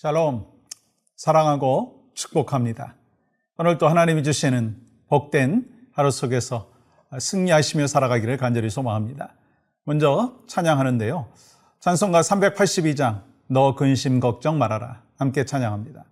샬롬, 사랑하고 축복합니다. 오늘도 하나님이 주시는 복된 하루 속에서 승리하시며 살아가기를 간절히 소망합니다. 먼저 찬양하는데요. 찬송가 382장 너 근심 걱정 말아라. 함께 찬양합니다.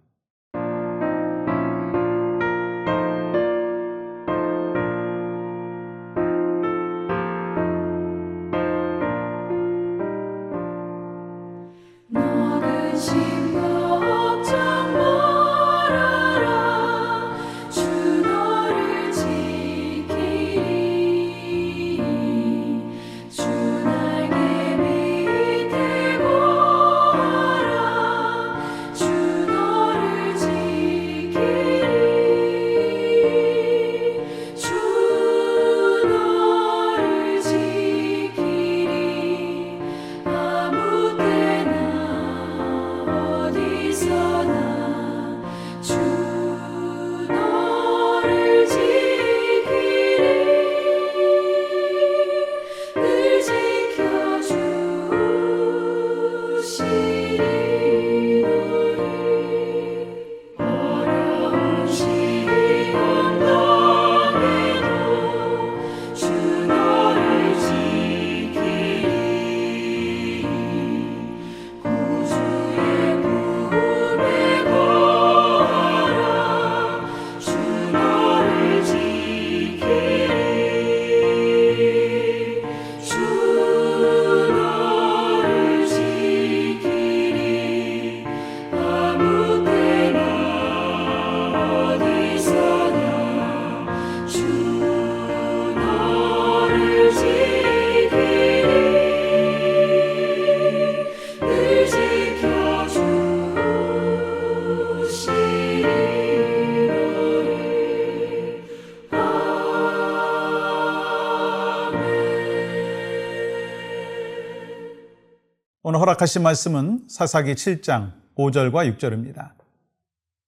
오늘 허락하신 말씀은 사사기 7장 5절과 6절입니다.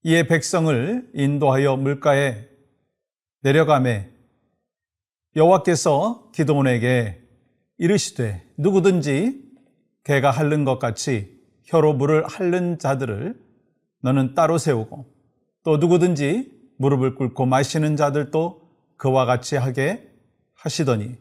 이에 백성을 인도하여 물가에 내려가매 여호와께서 기드온에게 이르시되 누구든지 개가 핥는 것 같이 혀로 물을 핥는 자들을 너는 따로 세우고 또 누구든지 무릎을 꿇고 마시는 자들도 그와 같이 하게 하시더니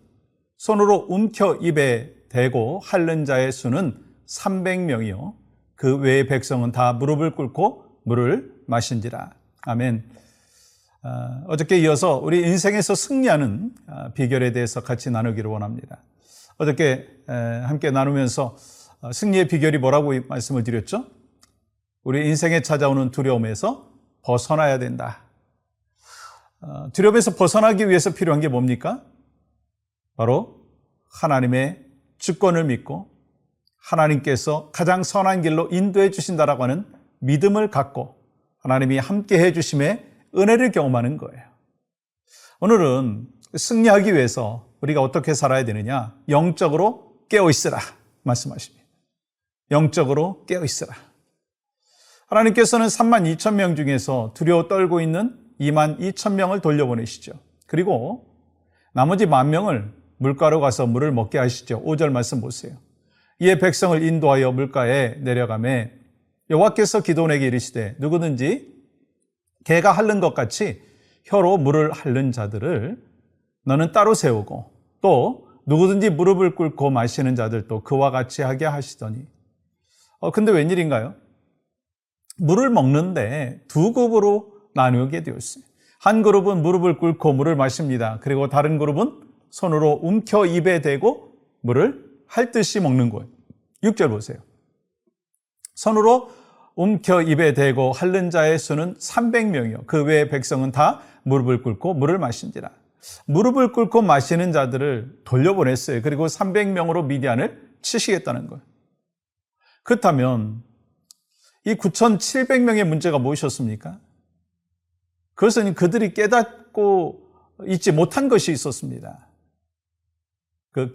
손으로 움켜 입에 대고 핥는 자의 수는 300명이요 그 외의 백성은 다 무릎을 꿇고 물을 마신지라. 아멘. 어저께 이어서 우리 인생에서 승리하는 비결에 대해서 같이 나누기를 원합니다. 어저께 함께 나누면서 승리의 비결이 뭐라고 말씀을 드렸죠? 우리 인생에 찾아오는 두려움에서 벗어나야 된다. 두려움에서 벗어나기 위해서 필요한 게 뭡니까? 바로 하나님의 주권을 믿고 하나님께서 가장 선한 길로 인도해 주신다라고 하는 믿음을 갖고 하나님이 함께 해 주심의 은혜를 경험하는 거예요. 오늘은 승리하기 위해서 우리가 어떻게 살아야 되느냐? 영적으로 깨어 있으라 말씀하십니다. 영적으로 깨어 있으라. 하나님께서는 32,000명 중에서 두려워 떨고 있는 22,000명을 돌려보내시죠. 그리고 나머지 10,000명을 물가로 가서 물을 먹게 하시죠. 5절 말씀 보세요. 이에 백성을 인도하여 물가에 내려가매 여호와께서 기드온에게 이르시되 누구든지 개가 핥는 것 같이 혀로 물을 핥는 자들을 너는 따로 세우고 또 누구든지 무릎을 꿇고 마시는 자들도 그와 같이 하게 하시더니 근데 웬일인가요? 물을 먹는데 두 그룹으로 나누게 되었어요. 한 그룹은 무릎을 꿇고 물을 마십니다. 그리고 다른 그룹은 손으로 움켜 입에 대고 물을 핥듯이 먹는 거예요. 6절 보세요. 손으로 움켜 입에 대고 핥는 자의 수는 300명이요. 그 외의 백성은 다 무릎을 꿇고 물을 마신지라. 무릎을 꿇고 마시는 자들을 돌려보냈어요. 그리고 300명으로 미디안을 치시겠다는 거예요. 그렇다면 이 9,700명의 문제가 무엇이었습니까? 그것은 그들이 깨닫고 있지 못한 것이 있었습니다.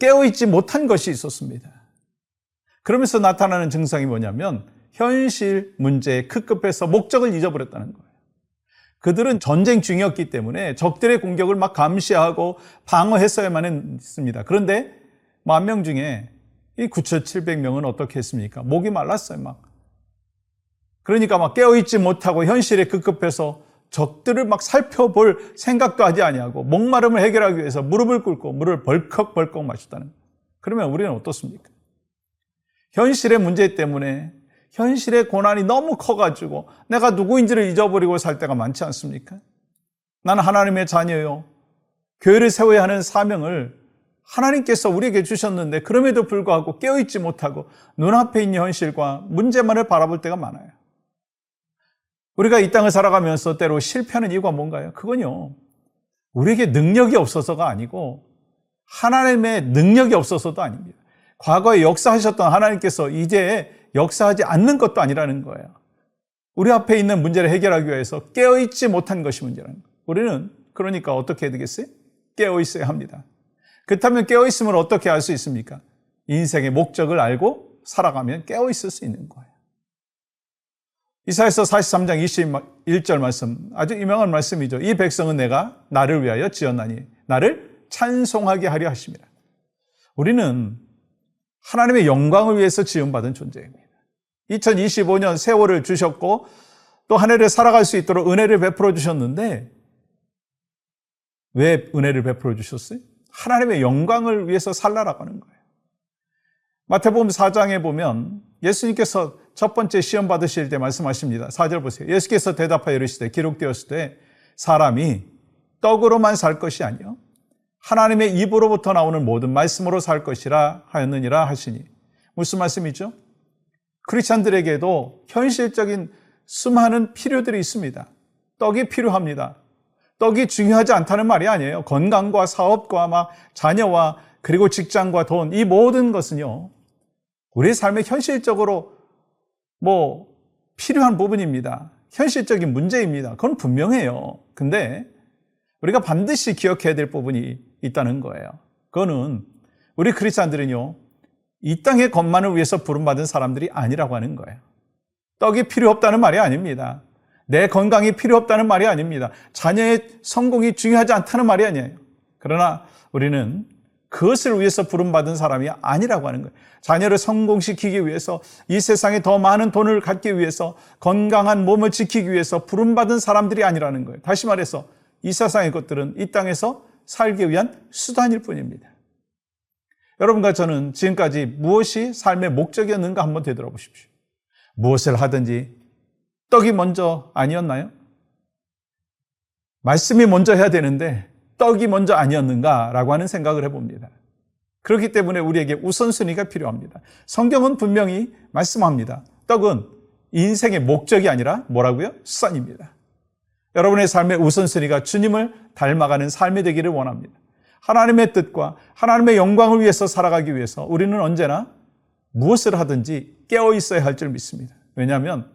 깨어있지 못한 것이 있었습니다. 그러면서 나타나는 증상이 뭐냐면 현실 문제에 급급해서 목적을 잊어버렸다는 거예요. 그들은 전쟁 중이었기 때문에 적들의 공격을 막 감시하고 방어했어야만 했습니다. 그런데 10,000명 중에 이 9,700명은 어떻게 했습니까? 목이 말랐어요, 막. 그러니까 막 깨어있지 못하고 현실에 급급해서 적들을 막 살펴볼 생각도 하지 아니하고 목마름을 해결하기 위해서 무릎을 꿇고 물을 벌컥벌컥 마셨다는 거예요. 그러면 우리는 어떻습니까? 현실의 문제 때문에 현실의 고난이 너무 커가지고 내가 누구인지를 잊어버리고 살 때가 많지 않습니까? 나는 하나님의 자녀요. 교회를 세워야 하는 사명을 하나님께서 우리에게 주셨는데 그럼에도 불구하고 깨어있지 못하고 눈앞에 있는 현실과 문제만을 바라볼 때가 많아요. 우리가 이 땅을 살아가면서 때로 실패하는 이유가 뭔가요? 그건요, 우리에게 능력이 없어서가 아니고 하나님의 능력이 없어서도 아닙니다. 과거에 역사하셨던 하나님께서 이제 역사하지 않는 것도 아니라는 거예요. 우리 앞에 있는 문제를 해결하기 위해서 깨어있지 못한 것이 문제라는 거예요. 우리는 그러니까 어떻게 해야 되겠어요? 깨어있어야 합니다. 그렇다면 깨어있음을 어떻게 알 수 있습니까? 인생의 목적을 알고 살아가면 깨어있을 수 있는 거예요. 이사야서 43장 21절 말씀, 아주 유명한 말씀이죠. 이 백성은 내가 나를 위하여 지었나니 나를 찬송하게 하려 하심이라. 우리는 하나님의 영광을 위해서 지음받은 존재입니다. 2025년 세월을 주셨고 또 한 해를 살아갈 수 있도록 은혜를 베풀어 주셨는데 왜 은혜를 베풀어 주셨어요? 하나님의 영광을 위해서 살라라고 하는 거예요. 마태복음 4장에 보면 예수님께서 첫 번째 시험 받으실 때 말씀하십니다. 4절 보세요. 예수께서 대답하여 이르시되 기록되었을 때 사람이 떡으로만 살 것이 아니요 하나님의 입으로부터 나오는 모든 말씀으로 살 것이라 하였느니라 하시니. 무슨 말씀이죠? 크리스찬들에게도 현실적인 수많은 필요들이 있습니다. 떡이 필요합니다. 떡이 중요하지 않다는 말이 아니에요. 건강과 사업과 막 자녀와 그리고 직장과 돈, 이 모든 것은요, 우리의 삶에 현실적으로 필요한 부분입니다. 현실적인 문제입니다. 그건 분명해요. 근데 우리가 반드시 기억해야 될 부분이 있다는 거예요. 그거는 우리 크리스찬들은요, 이 땅의 것만을 위해서 부름받은 사람들이 아니라고 하는 거예요. 떡이 필요 없다는 말이 아닙니다. 내 건강이 필요 없다는 말이 아닙니다. 자녀의 성공이 중요하지 않다는 말이 아니에요. 그러나 우리는 그것을 위해서 부름받은 사람이 아니라고 하는 거예요. 자녀를 성공시키기 위해서, 이 세상에 더 많은 돈을 갖기 위해서, 건강한 몸을 지키기 위해서 부름받은 사람들이 아니라는 거예요. 다시 말해서 이 세상의 것들은 이 땅에서 살기 위한 수단일 뿐입니다. 여러분과 저는 지금까지 무엇이 삶의 목적이었는가 한번 되돌아보십시오. 무엇을 하든지 떡이 먼저 아니었나요? 말씀이 먼저 해야 되는데 떡이 먼저 아니었는가라고 하는 생각을 해봅니다. 그렇기 때문에 우리에게 우선순위가 필요합니다. 성경은 분명히 말씀합니다. 떡은 인생의 목적이 아니라 뭐라고요? 수단입니다. 여러분의 삶의 우선순위가 주님을 닮아가는 삶이 되기를 원합니다. 하나님의 뜻과 하나님의 영광을 위해서 살아가기 위해서 우리는 언제나 무엇을 하든지 깨어 있어야 할 줄 믿습니다. 왜냐하면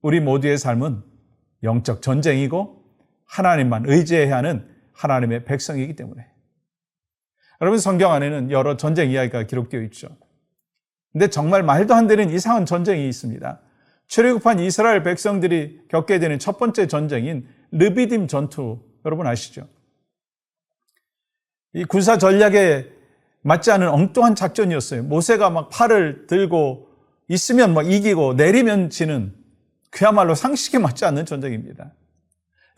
우리 모두의 삶은 영적 전쟁이고 하나님만 의지해야 하는 하나님의 백성이기 때문에. 여러분, 성경 안에는 여러 전쟁 이야기가 기록되어 있죠. 근데 정말 말도 안 되는 이상한 전쟁이 있습니다. 출애굽한 이스라엘 백성들이 겪게 되는 첫 번째 전쟁인 르비딤 전투, 여러분 아시죠? 이 군사 전략에 맞지 않은 엉뚱한 작전이었어요. 모세가 막 팔을 들고 있으면 막 이기고 내리면 지는, 그야말로 상식에 맞지 않는 전쟁입니다.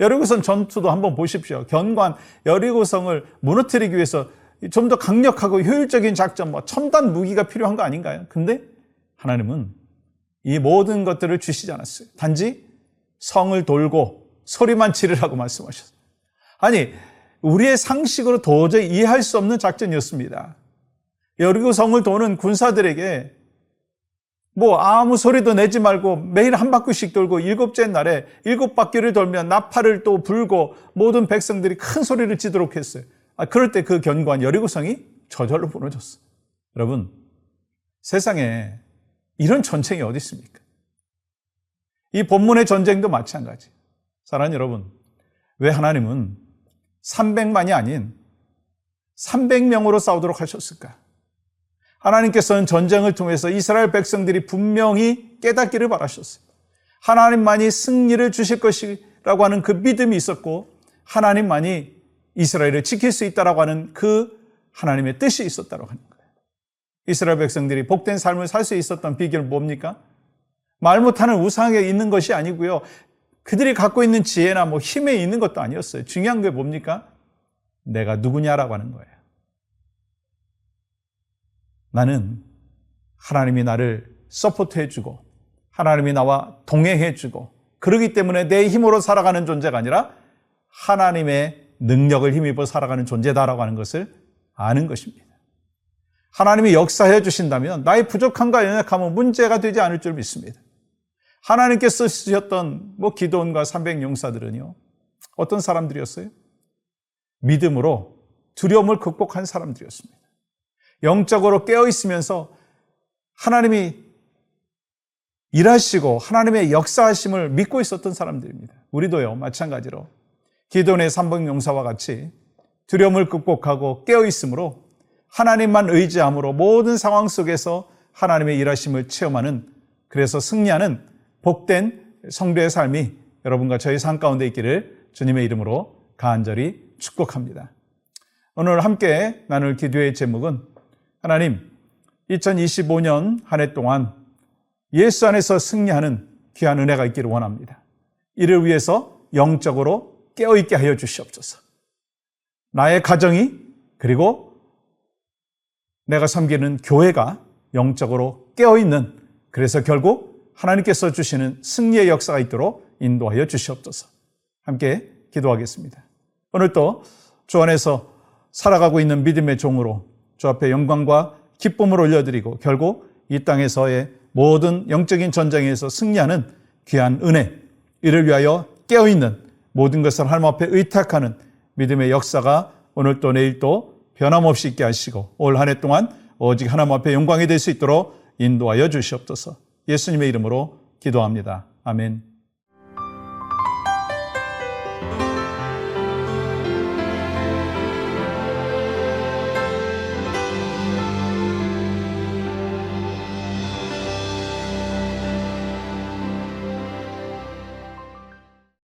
여리고성 전투도 한번 보십시오. 견고한 여리고성을 무너뜨리기 위해서 좀 더 강력하고 효율적인 작전, 첨단 무기가 필요한 거 아닌가요? 근데 하나님은 이 모든 것들을 주시지 않았어요. 단지 성을 돌고 소리만 지르라고 말씀하셨어요. 아니, 우리의 상식으로 도저히 이해할 수 없는 작전이었습니다. 여리고성을 도는 군사들에게 아무 소리도 내지 말고 매일 한 바퀴씩 돌고 7째 날에 7바퀴를 돌면 나팔을 또 불고 모든 백성들이 큰 소리를 지도록 했어요. 그럴 때 그 견고한 여리고성이 저절로 무너졌어요. 여러분, 세상에 이런 전쟁이 어디 있습니까? 이 본문의 전쟁도 마찬가지. 사랑하는 여러분, 왜 하나님은 300만이 아닌 300명으로 싸우도록 하셨을까? 하나님께서는 전쟁을 통해서 이스라엘 백성들이 분명히 깨닫기를 바라셨어요. 하나님만이 승리를 주실 것이라고 하는 그 믿음이 있었고, 하나님만이 이스라엘을 지킬 수 있다라고 하는 그 하나님의 뜻이 있었다고 하는 거예요. 이스라엘 백성들이 복된 삶을 살 수 있었던 비결은 뭡니까? 말 못하는 우상에 있는 것이 아니고요. 그들이 갖고 있는 지혜나 힘에 있는 것도 아니었어요. 중요한 게 뭡니까? 내가 누구냐라고 하는 거예요. 나는 하나님이 나를 서포트해주고 하나님이 나와 동행해주고 그러기 때문에 내 힘으로 살아가는 존재가 아니라 하나님의 능력을 힘입어 살아가는 존재다라고 하는 것을 아는 것입니다. 하나님이 역사해 주신다면 나의 부족함과 연약함은 문제가 되지 않을 줄 믿습니다. 하나님께서 쓰셨던 기드온과 300용사들은요. 어떤 사람들이었어요? 믿음으로 두려움을 극복한 사람들이었습니다. 영적으로 깨어있으면서 하나님이 일하시고 하나님의 역사하심을 믿고 있었던 사람들입니다. 우리도요, 마찬가지로 기드온의 300용사와 같이 두려움을 극복하고 깨어있음으로 하나님만 의지함으로 모든 상황 속에서 하나님의 일하심을 체험하는, 그래서 승리하는 복된 성도의 삶이 여러분과 저희 삶 가운데 있기를 주님의 이름으로 간절히 축복합니다. 오늘 함께 나눌 기도의 제목은 하나님 2025년 한 해 동안 예수 안에서 승리하는 귀한 은혜가 있기를 원합니다. 이를 위해서 영적으로 깨어있게 하여 주시옵소서. 나의 가정이 그리고 내가 섬기는 교회가 영적으로 깨어있는, 그래서 결국 하나님께서 주시는 승리의 역사가 있도록 인도하여 주시옵소서. 함께 기도하겠습니다. 오늘도 주 안에서 살아가고 있는 믿음의 종으로 주 앞에 영광과 기쁨을 올려드리고 결국 이 땅에서의 모든 영적인 전쟁에서 승리하는 귀한 은혜, 이를 위하여 깨어있는 모든 것을 하나님 앞에 의탁하는 믿음의 역사가 오늘도 내일도 변함없이 있게 하시고 올 한 해 동안 오직 하나님 앞에 영광이 될 수 있도록 인도하여 주시옵소서. 예수님의 이름으로 기도합니다. 아멘.